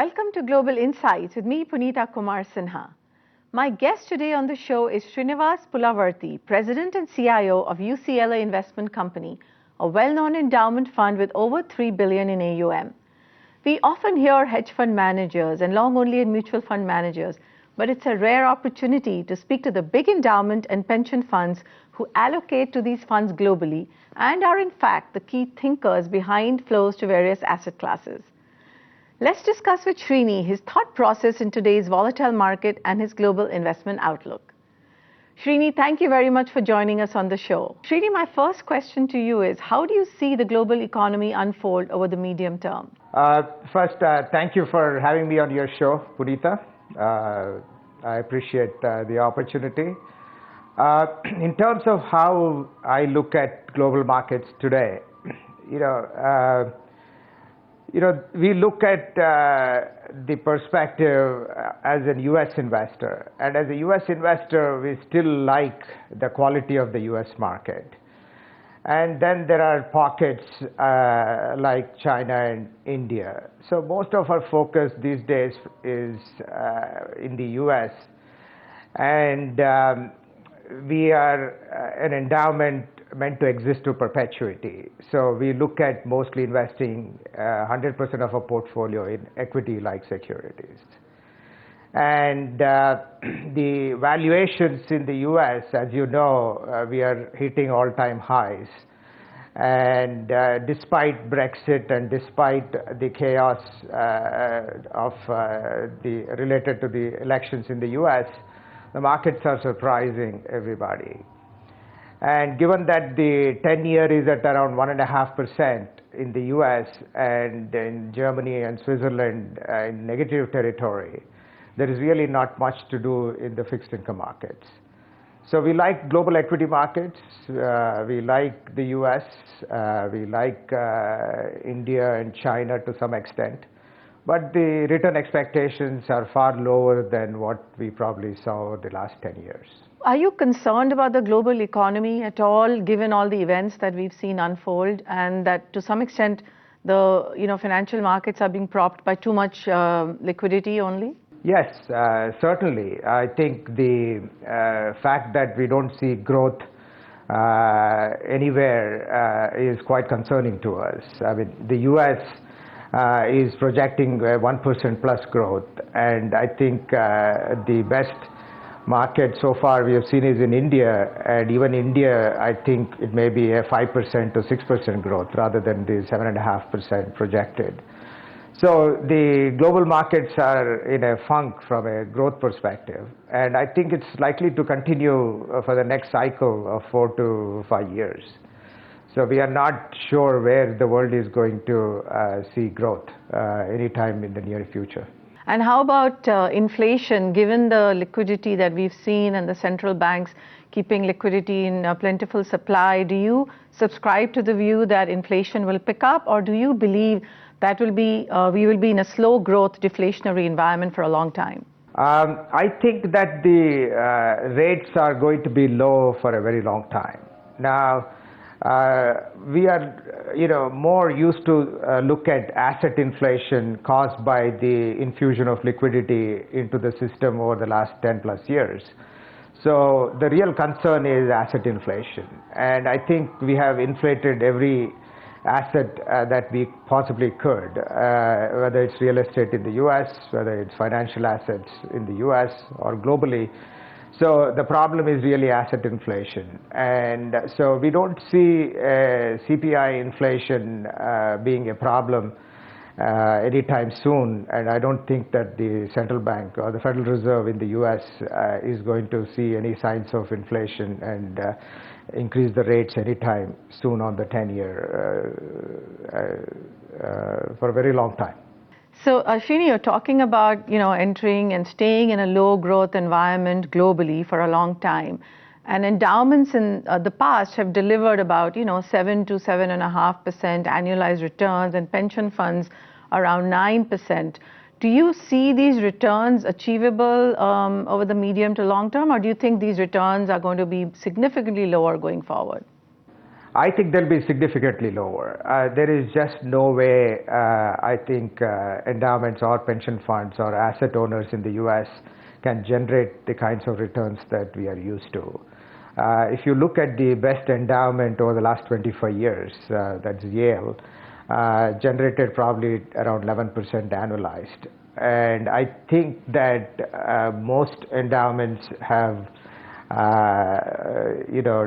Welcome to Global Insights with me, Punita Kumar Sinha. My guest today on the show is Srinivas Pulavarti, President and CIO of UCLA Investment Company, a well-known endowment fund with over $3 billion in AUM. We often hear hedge fund managers and long-only and mutual fund managers, but it's a rare opportunity to speak to the big endowment and pension funds who allocate to these funds globally and are in fact the key thinkers behind flows to various asset classes. Let's discuss with Srini his thought process in today's volatile market and his global investment outlook. Srini, thank you very much for joining us on the show. Srini, my first question to you is, how do you see the global economy unfold over the medium term? First, thank you for having me on your show, Punita. I appreciate the opportunity. In terms of how I look at global markets today, we look at the perspective as a U.S. investor. And as a U.S. investor, we still like the quality of the U.S. market. And then there are pockets like China and India. So most of our focus these days is in the U.S. And we are an endowment meant to exist to perpetuity. So we look at mostly investing 100% of our portfolio in equity-like securities. And the valuations in the US, as you know, we are hitting all-time highs. And despite Brexit and despite the chaos related to the elections in the US, the markets are surprising everybody. And given that the 10-year is at around 1.5% in the US and in Germany and Switzerland in negative territory, there is really not much to do in the fixed income markets. So we like global equity markets, we like the US, we like India and China to some extent, but the return expectations are far lower than what we probably saw over the last 10 years. Are you concerned about the global economy at all, given all the events that we've seen unfold, and that to some extent the financial markets are being propped by too much liquidity only? Yes, certainly. I think the fact that we don't see growth anywhere is quite concerning to us. I mean, the US is projecting 1% plus growth, and I think the best market so far we have seen is in India, and even India, I think it may be a 5% to 6% growth rather than the 7.5% projected. So the global markets are in a funk from a growth perspective, and I think it's likely to continue for the next cycle of 4 to 5 years. So we are not sure where the world is going to see growth anytime in the near future. And how about inflation, given the liquidity that we've seen and the central banks keeping liquidity in plentiful supply? Do you subscribe to the view that inflation will pick up, or do you believe that we will be in a slow growth deflationary environment for a long time? I think that the rates are going to be low for a very long time. Now, we are more used to look at asset inflation caused by the infusion of liquidity into the system over the last 10 plus years. So the real concern is asset inflation, and I think we have inflated every asset that we possibly could, whether it's real estate in the US, whether it's financial assets in the US or globally. So the problem is really asset inflation, and so we don't see CPI inflation being a problem anytime soon, and I don't think that the central bank or the Federal Reserve in the US is going to see any signs of inflation and increase the rates anytime soon on the 10-year for a very long time. So, Srini, you're talking about, entering and staying in a low growth environment globally for a long time. And endowments in the past have delivered about, 7 to 7.5% annualized returns, and pension funds around 9%. Do you see these returns achievable over the medium to long term, or do you think these returns are going to be significantly lower going forward? I think they'll be significantly lower. There is just no way, I think, endowments or pension funds or asset owners in the US can generate the kinds of returns that we are used to. If you look at the best endowment over the last 25 years, that's Yale, generated probably around 11% annualized. And I think that most endowments have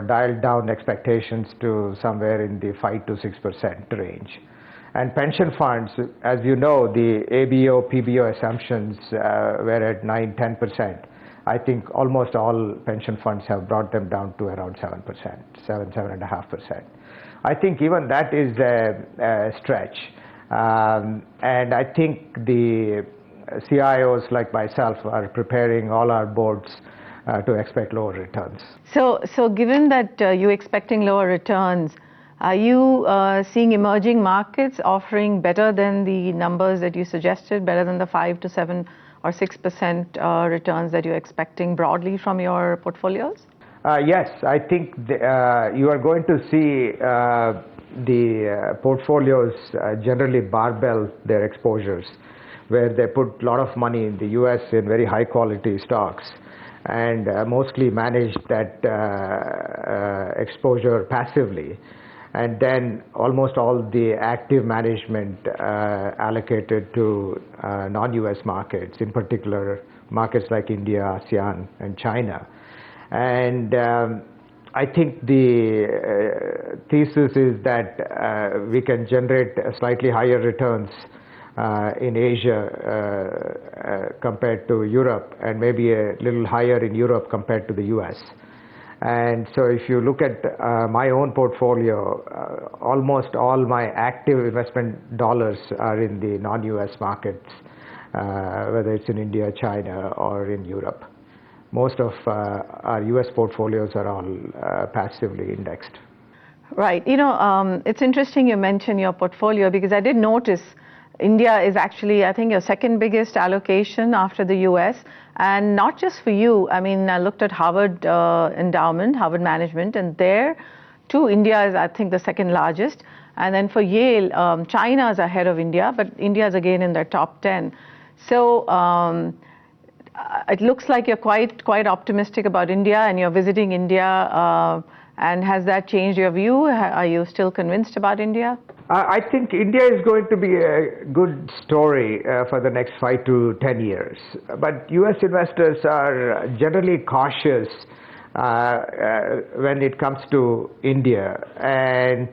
dialed down expectations to somewhere in the 5 to 6% range. And pension funds, as you know, the ABO, PBO assumptions were at 9, 10%. I think almost all pension funds have brought them down to around 7%, 7.5%. I think even that is a stretch. And I think the CIOs like myself are preparing all our boards to expect lower returns. So given that you're expecting lower returns, are you seeing emerging markets offering better than the numbers that you suggested, better than the 5 to 7 or 6% returns that you're expecting broadly from your portfolios? Yes, I think you are going to see the portfolios generally barbell their exposures, where they put a lot of money in the US in very high quality stocks and mostly manage that exposure passively. And then almost all the active management allocated to non-US markets, in particular markets like India, ASEAN, and China. And I think the thesis is that we can generate slightly higher returns in Asia compared to Europe, and maybe a little higher in Europe compared to the US. And so if you look at my own portfolio, almost all my active investment dollars are in the non-US markets, whether it's in India, China, or in Europe. Most of our US portfolios are all passively indexed. Right. It's interesting you mention your portfolio, because I did notice India is actually, I think, your second biggest allocation after the US. And not just for you. I mean, I looked at Harvard Endowment, Harvard Management, and there too, India is, I think, the second largest. And then for Yale, China is ahead of India, but India is again in their top 10. So it looks like you're quite optimistic about India, and you're visiting India. And has that changed your view? Are you still convinced about India? I think India is going to be a good story for the next 5 to 10 years. But US investors are generally cautious when it comes to India. And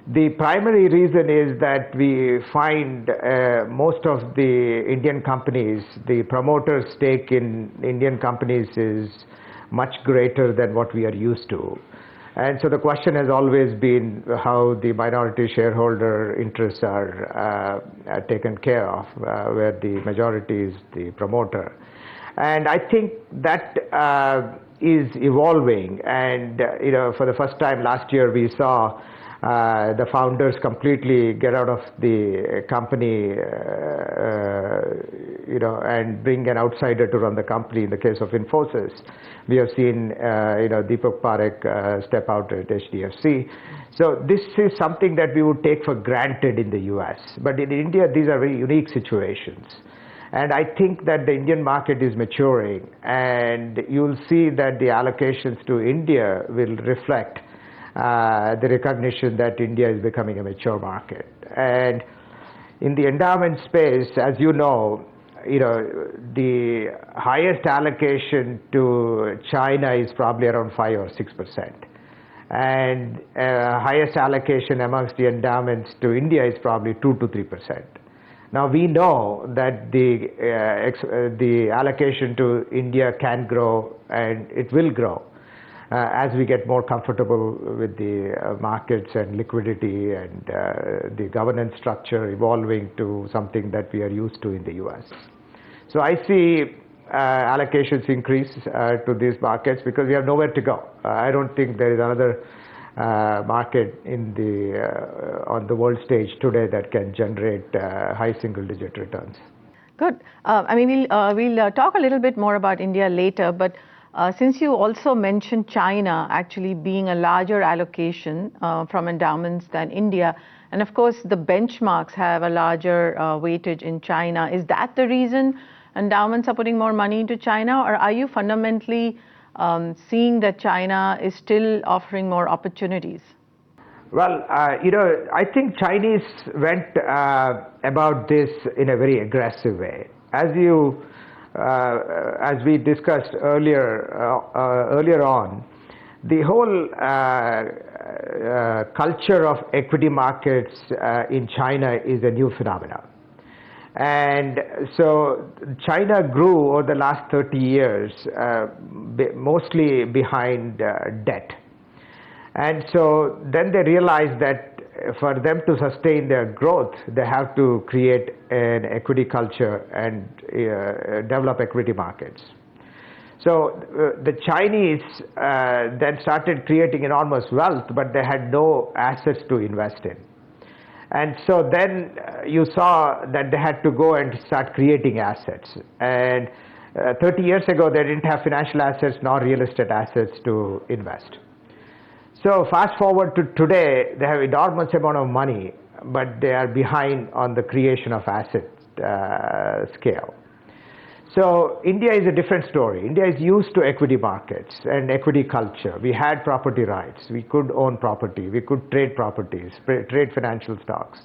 the primary reason is that we find most of the Indian companies, the promoter stake in Indian companies is much greater than what we are used to. And so the question has always been how the minority shareholder interests are taken care of, where the majority is the promoter. And I think that is evolving. And for the first time last year, we saw the founders completely get out of the company, and bring an outsider to run the company. In the case of Infosys, we have seen, Deepak Parekh step out at HDFC. So this is something that we would take for granted in the US. But in India, these are very unique situations. And I think that the Indian market is maturing, and you'll see that the allocations to India will reflect the recognition that India is becoming a mature market. And in the endowment space, as you know, the highest allocation to China is probably around 5 or 6%. And highest allocation amongst the endowments to India is probably 2 to 3%. Now we know that the allocation to India can grow, and it will grow as we get more comfortable with the markets and liquidity and the governance structure evolving to something that we are used to in the US. So I see allocations increase to these markets because we have nowhere to go. I don't think there is another market on the world stage today that can generate high single-digit returns. Good. We'll talk a little bit more about India later, but Since you also mentioned China actually being a larger allocation from endowments than India, and of course the benchmarks have a larger weightage in China, is that the reason endowments are putting more money into China, or are you fundamentally seeing that China is still offering more opportunities? Well, I think Chinese went about this in a very aggressive way. As we discussed earlier on, the whole culture of equity markets in China is a new phenomenon. And so China grew over the last 30 years mostly behind debt. And so then they realized that for them to sustain their growth, they have to create an equity culture and develop equity markets. So the Chinese then started creating enormous wealth, but they had no assets to invest in. And so then you saw that they had to go and start creating assets. And 30 years ago, they didn't have financial assets nor real estate assets to invest. So fast forward to today, they have enormous amount of money, but they are behind on the creation of asset scale. So India is a different story. India is used to equity markets and equity culture. We had property rights. We could own property. We could trade properties, trade financial stocks.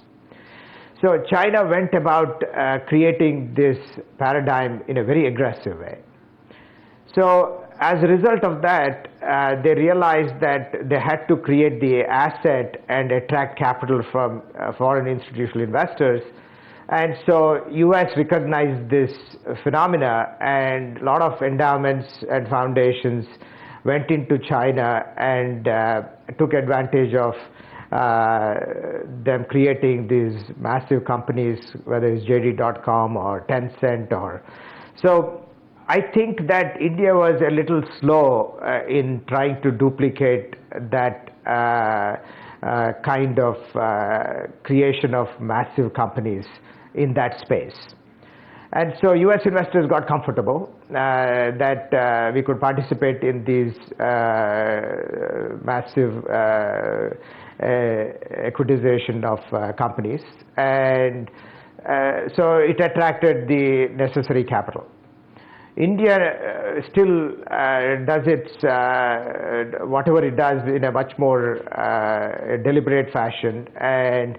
So China went about creating this paradigm in a very aggressive way. So as a result of that, they realized that they had to create the asset and attract capital from foreign institutional investors. And so US recognized this phenomena, and a lot of endowments and foundations went into China and took advantage of them creating these massive companies, whether it's JD.com or Tencent or so. I think that India was a little slow in trying to duplicate that kind of creation of massive companies in that space. And so US investors got comfortable that we could participate in these massive equitization of companies. And so it attracted the necessary capital. India still does its whatever it does in a much more deliberate fashion, and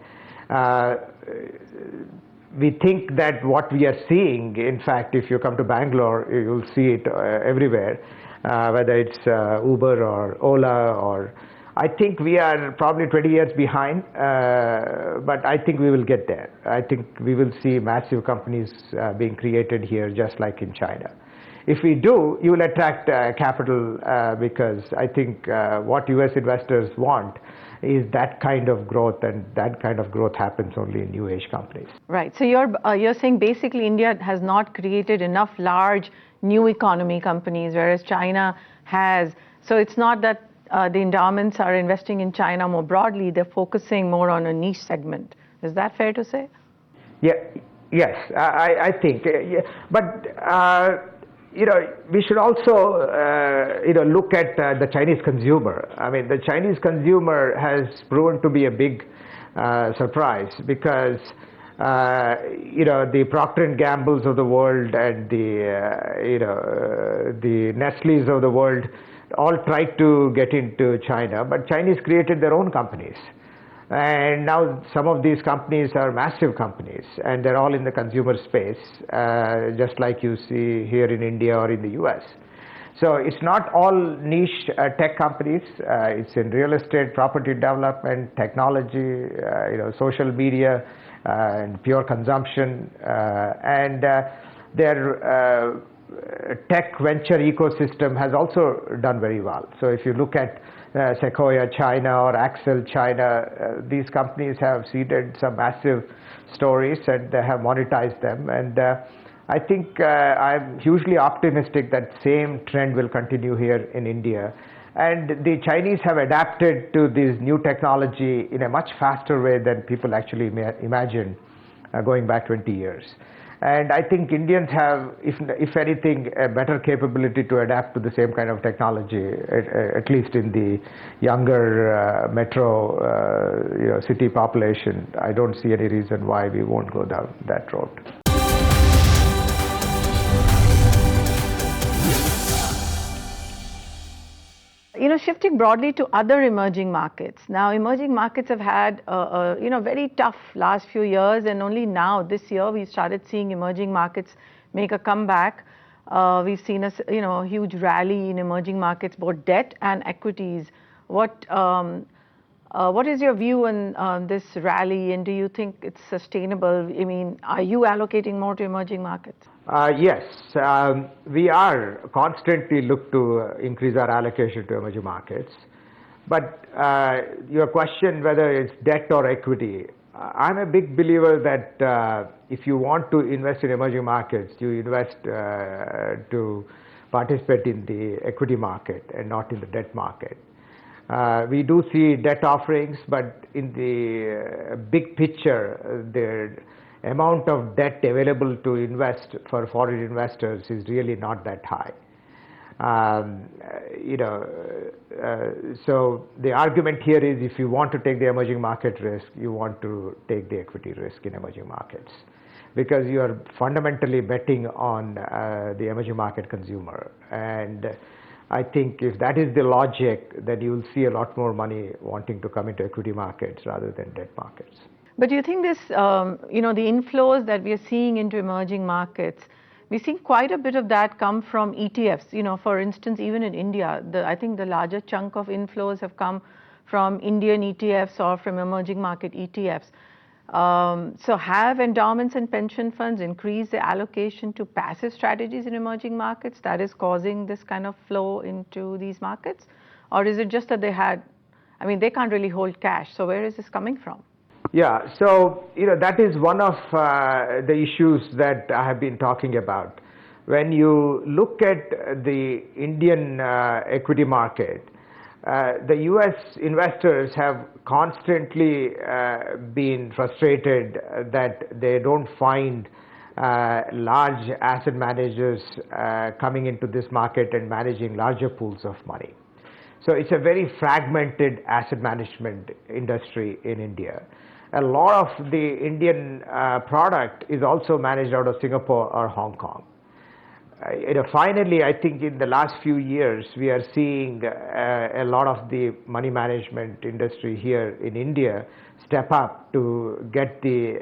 we think that what we are seeing, in fact, if you come to Bangalore, you'll see it everywhere, whether it's Uber or Ola, or I think we are probably 20 years behind, but I think we will get there. I think we will see massive companies being created here, just like in China. If we do, you will attract capital because I think what US investors want is that kind of growth, and that kind of growth happens only in new age companies. Right. So you're saying basically India has not created enough large new economy companies, whereas China has. So it's not that the endowments are investing in China more broadly; they're focusing more on a niche segment. Is that fair to say? Yeah. Yes, I think. Yeah. But we should also, look at the Chinese consumer. I mean, the Chinese consumer has proven to be a big surprise because, the Procter and Gamble's of the world and the Nestle's of the world all tried to get into China, but Chinese created their own companies. And now some of these companies are massive companies, and they're all in the consumer space, just like you see here in India or in the US. So it's not all niche tech companies. It's in real estate, property development, technology, social media, and pure consumption. And their tech venture ecosystem has also done very well. So if you look at Sequoia China or Axel China, these companies have seeded some massive stories and they have monetized them. And I think I'm hugely optimistic that same trend will continue here in India. And the Chinese have adapted to this new technology in a much faster way than people actually imagined going back 20 years. And I think Indians have, if anything, a better capability to adapt to the same kind of technology, at least in the younger metro city population. I don't see any reason why we won't go down that road. Shifting broadly to other emerging markets. Now, emerging markets have had very tough last few years, and only now this year we started seeing emerging markets make a comeback. We've seen a huge rally in emerging markets, both debt and equities. What is your view on this rally, and do you think it's sustainable? I mean, are you allocating more to emerging markets? Yes, we are constantly look to increase our allocation to emerging markets. But your question whether it's debt or equity, I'm a big believer that if you want to invest in emerging markets, you invest to participate in the equity market and not in the debt market. We do see debt offerings, but in the big picture, the amount of debt available to invest for foreign investors is really not that high. So the argument here is if you want to take the emerging market risk, you want to take the equity risk in emerging markets, because you are fundamentally betting on the emerging market consumer. And I think if that is the logic, then you'll see a lot more money wanting to come into equity markets rather than debt markets. But do you think this, the inflows that we are seeing into emerging markets, we've seen quite a bit of that come from ETFs. For instance, even in India, I think the larger chunk of inflows have come from Indian ETFs or from emerging market ETFs. So have endowments and pension funds increased their allocation to passive strategies in emerging markets that is causing this kind of flow into these markets? Or is it just that they can't really hold cash, so where is this coming from? Yeah, so that is one of the issues that I have been talking about. When you look at the Indian equity market, the US investors have constantly been frustrated that they don't find large asset managers coming into this market and managing larger pools of money. So it's a very fragmented asset management industry in India. A lot of the Indian product is also managed out of Singapore or Hong Kong. Finally, I think in the last few years, we are seeing a lot of the money management industry here in India step up to get the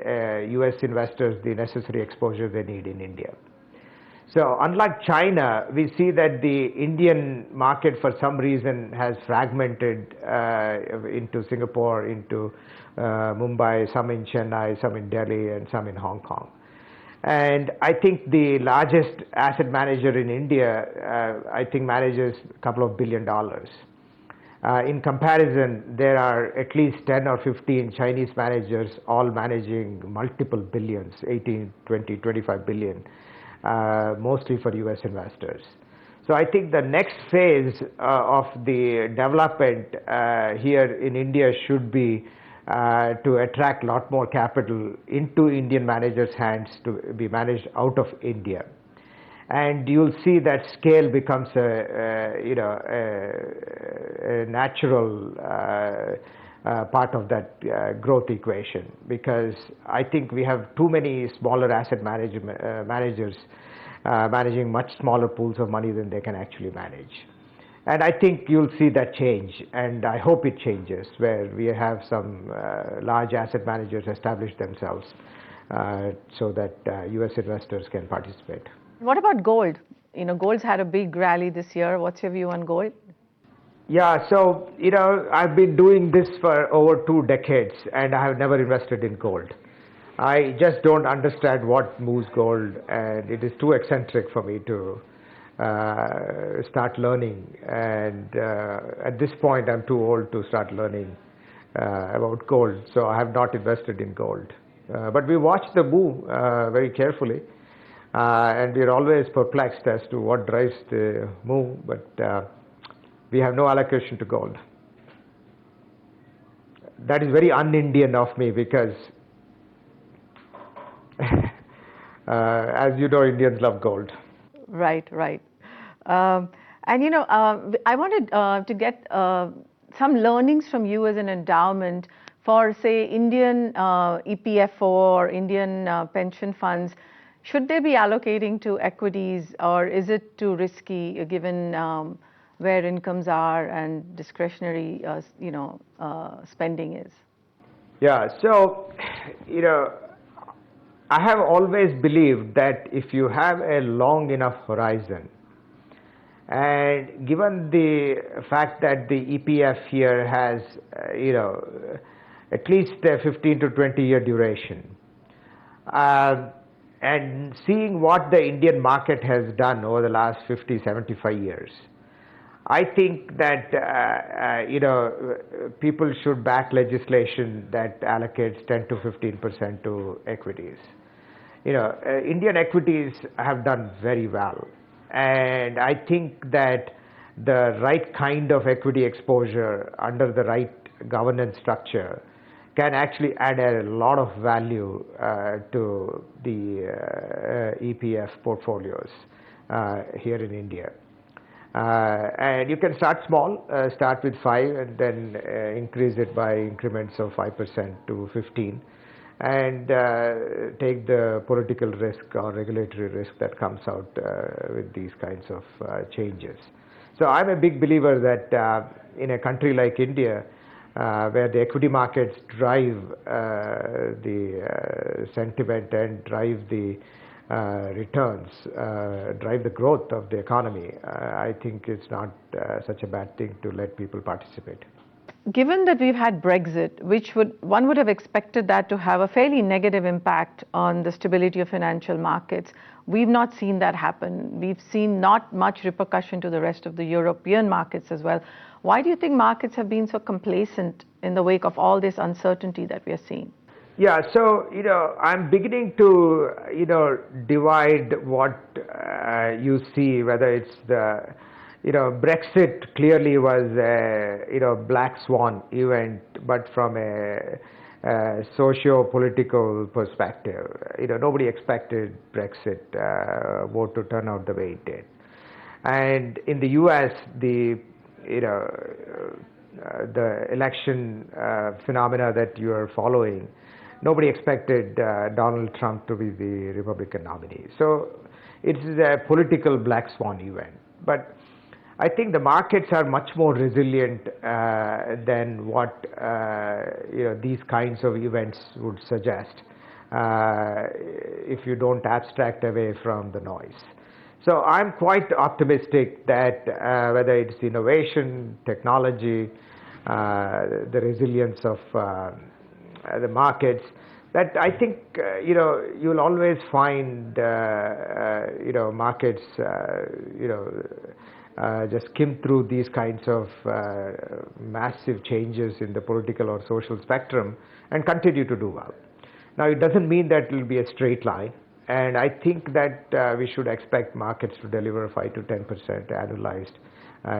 US investors the necessary exposure they need in India. So unlike China, we see that the Indian market for some reason has fragmented into Singapore, into Mumbai, some in Chennai, some in Delhi, and some in Hong Kong. And I think the largest asset manager in India, I think manages a couple of $1 billion. In comparison, there are at least 10 or 15 Chinese managers all managing multiple billions, 18, 20, 25 billion, mostly for US investors. So I think the next phase of the development here in India should be to attract a lot more capital into Indian managers' hands to be managed out of India. And you'll see that scale becomes a natural part of that growth equation, because I think we have too many smaller asset managers managing much smaller pools of money than they can actually manage. And I think you'll see that change, and I hope it changes, where we have some large asset managers establish themselves so that US investors can participate. What about gold? Gold's had a big rally this year. What's your view on gold? Yeah, so I've been doing this for over 2 decades, and I have never invested in gold. I just don't understand what moves gold, and it is too eccentric for me to start learning. And at this point, I'm too old to start learning about gold, so I have not invested in gold. But we watch the move very carefully, and we're always perplexed as to what drives the move, but we have no allocation to gold. That is very un-Indian of me, because As you know, Indians love gold. Right, right. And I wanted to get some learnings from you as an endowment for, say, Indian EPFO or Indian pension funds. Should they be allocating to equities, or is it too risky given where incomes are and discretionary, spending is? Yeah, so, I have always believed that if you have a long enough horizon, and given the fact that the EPF here has, at least a 15 to 20-year duration, and seeing what the Indian market has done over the last 50, 75 years, I think that people should back legislation that allocates 10 to 15% to equities. Indian equities have done very well, and I think that the right kind of equity exposure under the right governance structure can actually add a lot of value to the EPF portfolios here in India. And you can start small, start with 5 and then increase it by increments of 5% to 15, and take the political risk or regulatory risk that comes out with these kinds of changes. So I'm a big believer that in a country like India, where the equity markets drive the sentiment and drive the returns, drive the growth of the economy, I think it's not such a bad thing to let people participate. Given that we've had Brexit, one would have expected that to have a fairly negative impact on the stability of financial markets, we've not seen that happen. We've seen not much repercussion to the rest of the European markets as well. Why do you think markets have been so complacent in the wake of all this uncertainty that we are seeing? Yeah, so, I'm beginning to, divide what you see, whether it's the, Brexit clearly was a, black swan event, but from a socio-political perspective. Nobody expected Brexit vote to turn out the way it did. And in the US, the election phenomena that you are following, nobody expected Donald Trump to be the Republican nominee. So it's a political black swan event. But I think the markets are much more resilient than what these kinds of events would suggest if you don't abstract away from the noise. So I'm quite optimistic that whether it's innovation, technology, the resilience of the markets, that I think you'll always find markets just skim through these kinds of massive changes in the political or social spectrum and continue to do well. Now, it doesn't mean that it will be a straight line, and I think that we should expect markets to deliver 5 to 10% annualized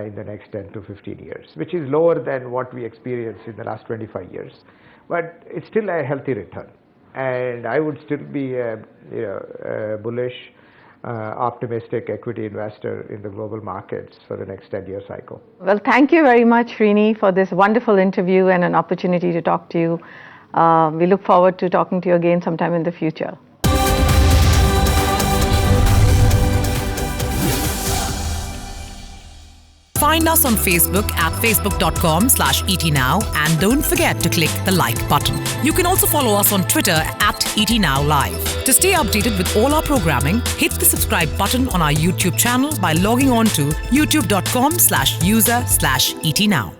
in the next 10 to 15 years, which is lower than what we experienced in the last 25 years. But it's still a healthy return, and I would still be a bullish, optimistic equity investor in the global markets for the next 10-year cycle. Well, thank you very much, Srini, for this wonderful interview and an opportunity to talk to you. We look forward to talking to you again sometime in the future. Find us on Facebook at facebook.com/etnow, and don't forget to click the like button. You can also follow us on Twitter at etnowlive. To stay updated with all our programming, hit the subscribe button on our YouTube channel by logging on to youtube.com/user/etnow.